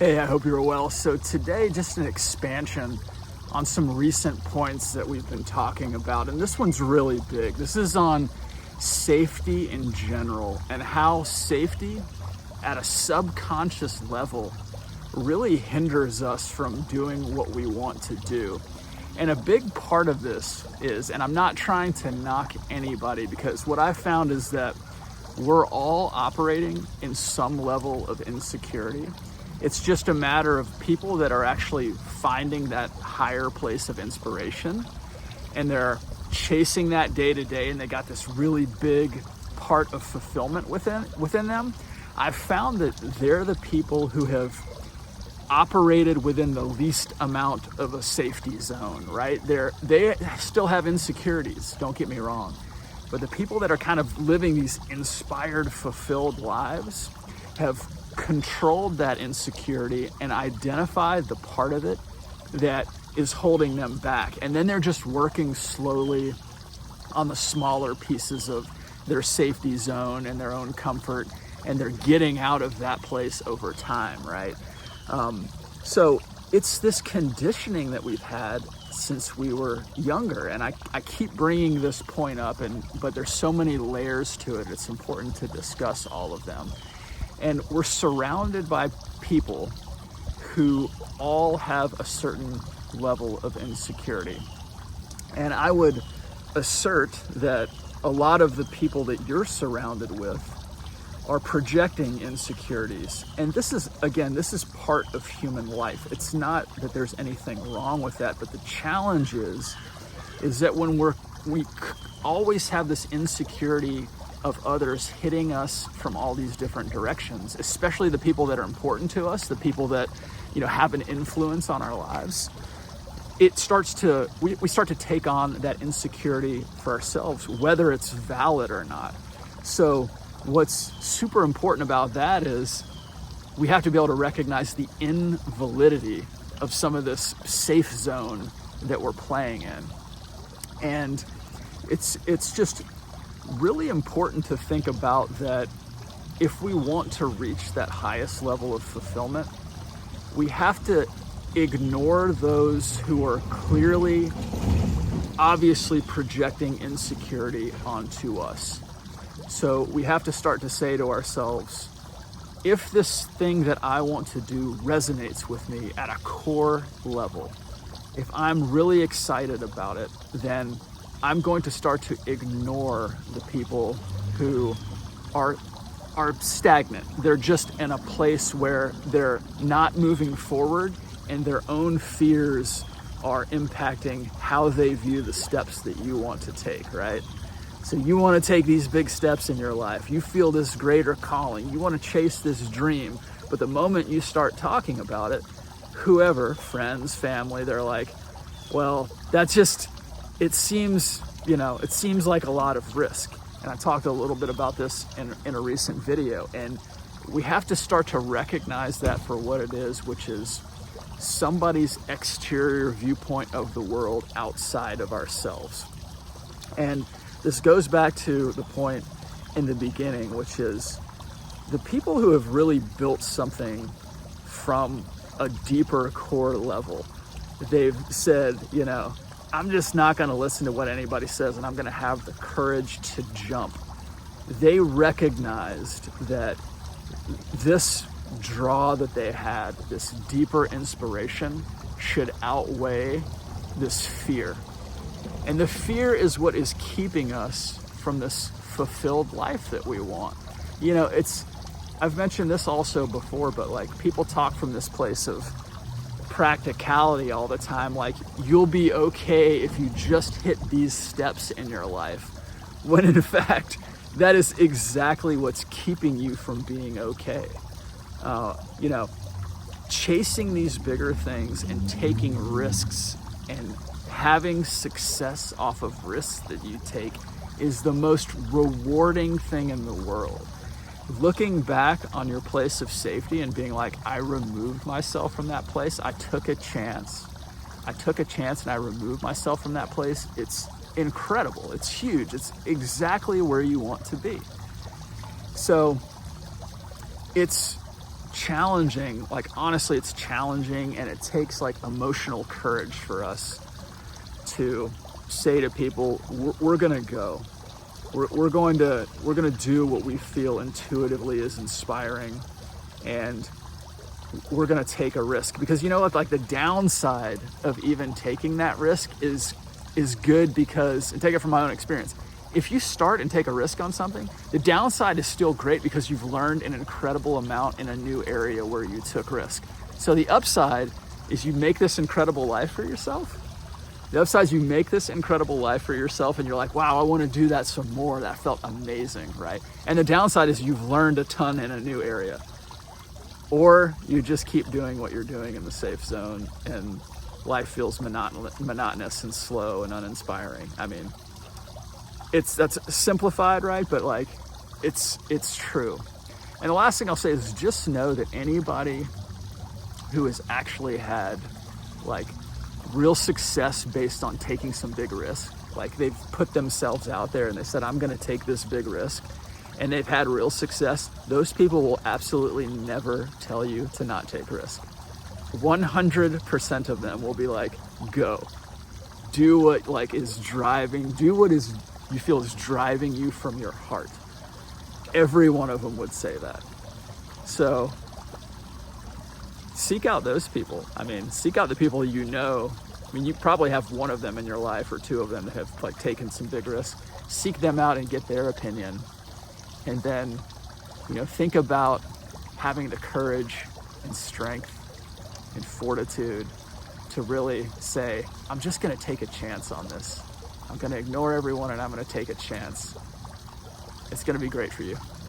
Hey, I hope you're well. So today, just an expansion on some recent points that we've been talking about. And this one's really big. This is on safety in general and how safety at a subconscious level really hinders us from doing what we want to do. And a big part of this is, and I'm not trying to knock anybody, because what I found is that we're all operating in some level of insecurity. It's just a matter of people that are actually finding that higher place of inspiration, and they're chasing that day to day, and they got this really big part of fulfillment within them. I've found that they're the people who have operated within the least amount of a safety zone, right? They still have insecurities, don't get me wrong, but the people that are kind of living these inspired, fulfilled lives have controlled that insecurity and identified the part of it that is holding them back. And then they're just working slowly on the smaller pieces of their safety zone and their own comfort, and they're getting out of that place over time, right? So it's this conditioning that we've had since we were younger. And I keep bringing this point up, but there's so many layers to it. It's important to discuss all of them. And we're surrounded by people who all have a certain level of insecurity. And I would assert that a lot of the people that you're surrounded with are projecting insecurities. And this is part of human life. It's not that there's anything wrong with that, but the challenge is that when we always have this insecurity of others hitting us from all these different directions, especially the people that are important to us, the people that, have an influence on our lives. We start to take on that insecurity for ourselves, whether it's valid or not. So what's super important about that is we have to be able to recognize the invalidity of some of this safe zone that we're playing in. And it's just really important to think about that if we want to reach that highest level of fulfillment, we have to ignore those who are clearly, obviously projecting insecurity onto us. So we have to start to say to ourselves, if this thing that I want to do resonates with me at a core level, if I'm really excited about it, then I'm going to start to ignore the people who are stagnant. They're just in a place where they're not moving forward, and their own fears are impacting how they view the steps that you want to take, right? So you want to take these big steps in your life. You feel this greater calling. You want to chase this dream. But the moment you start talking about it, whoever, friends, family, they're like, well, it seems like a lot of risk. And I talked a little bit about this in a recent video. And we have to start to recognize that for what it is, which is somebody's exterior viewpoint of the world outside of ourselves. And this goes back to the point in the beginning, which is the people who have really built something from a deeper core level. They've said, I'm just not going to listen to what anybody says, and I'm going to have the courage to jump. They recognized that this draw that they had, this deeper inspiration, should outweigh this fear. And the fear is what is keeping us from this fulfilled life that we want. I've mentioned this also before, but people talk from this place of practicality all the time, like you'll be okay if you just hit these steps in your life, when in fact that is exactly what's keeping you from being okay. Chasing these bigger things and taking risks and having success off of risks that you take is the most rewarding thing in the world. Looking back on your place of safety and being like, I removed myself from that place. I took a chance and I removed myself from that place. It's incredible. It's huge. It's exactly where you want to be. So it's challenging. Like, honestly, it's challenging, and it takes like emotional courage for us to say to people, we're gonna go. We're going to do what we feel intuitively is inspiring, and we're going to take a risk. Because you know what, like, the downside of even taking that risk is good, because, and take it from my own experience, if you start and take a risk on something, the downside is still great because you've learned an incredible amount in a new area where you took risk. So the upside is you make this incredible life for yourself. The upside is you make this incredible life for yourself, and you're like, wow, I want to do that some more. That felt amazing, right? And the downside is you've learned a ton in a new area. Or you just keep doing what you're doing in the safe zone, and life feels monotonous and slow and uninspiring. I mean, that's simplified, right? But like, it's true. And the last thing I'll say is just know that anybody who has actually had like real success based on taking some big risk, like they've put themselves out there and they said, I'm going to take this big risk, and they've had real success, those people will absolutely never tell you to not take risk. 100% of them will be like, go. Do what like is driving, do what is you feel is driving you from your heart. Every one of them would say that. So seek out those people. I mean, seek out the people you know. I mean, you probably have one of them in your life, or two of them that have like taken some big risks. Seek them out and get their opinion. And then, think about having the courage and strength and fortitude to really say, I'm just going to take a chance on this. I'm going to ignore everyone and I'm going to take a chance. It's going to be great for you.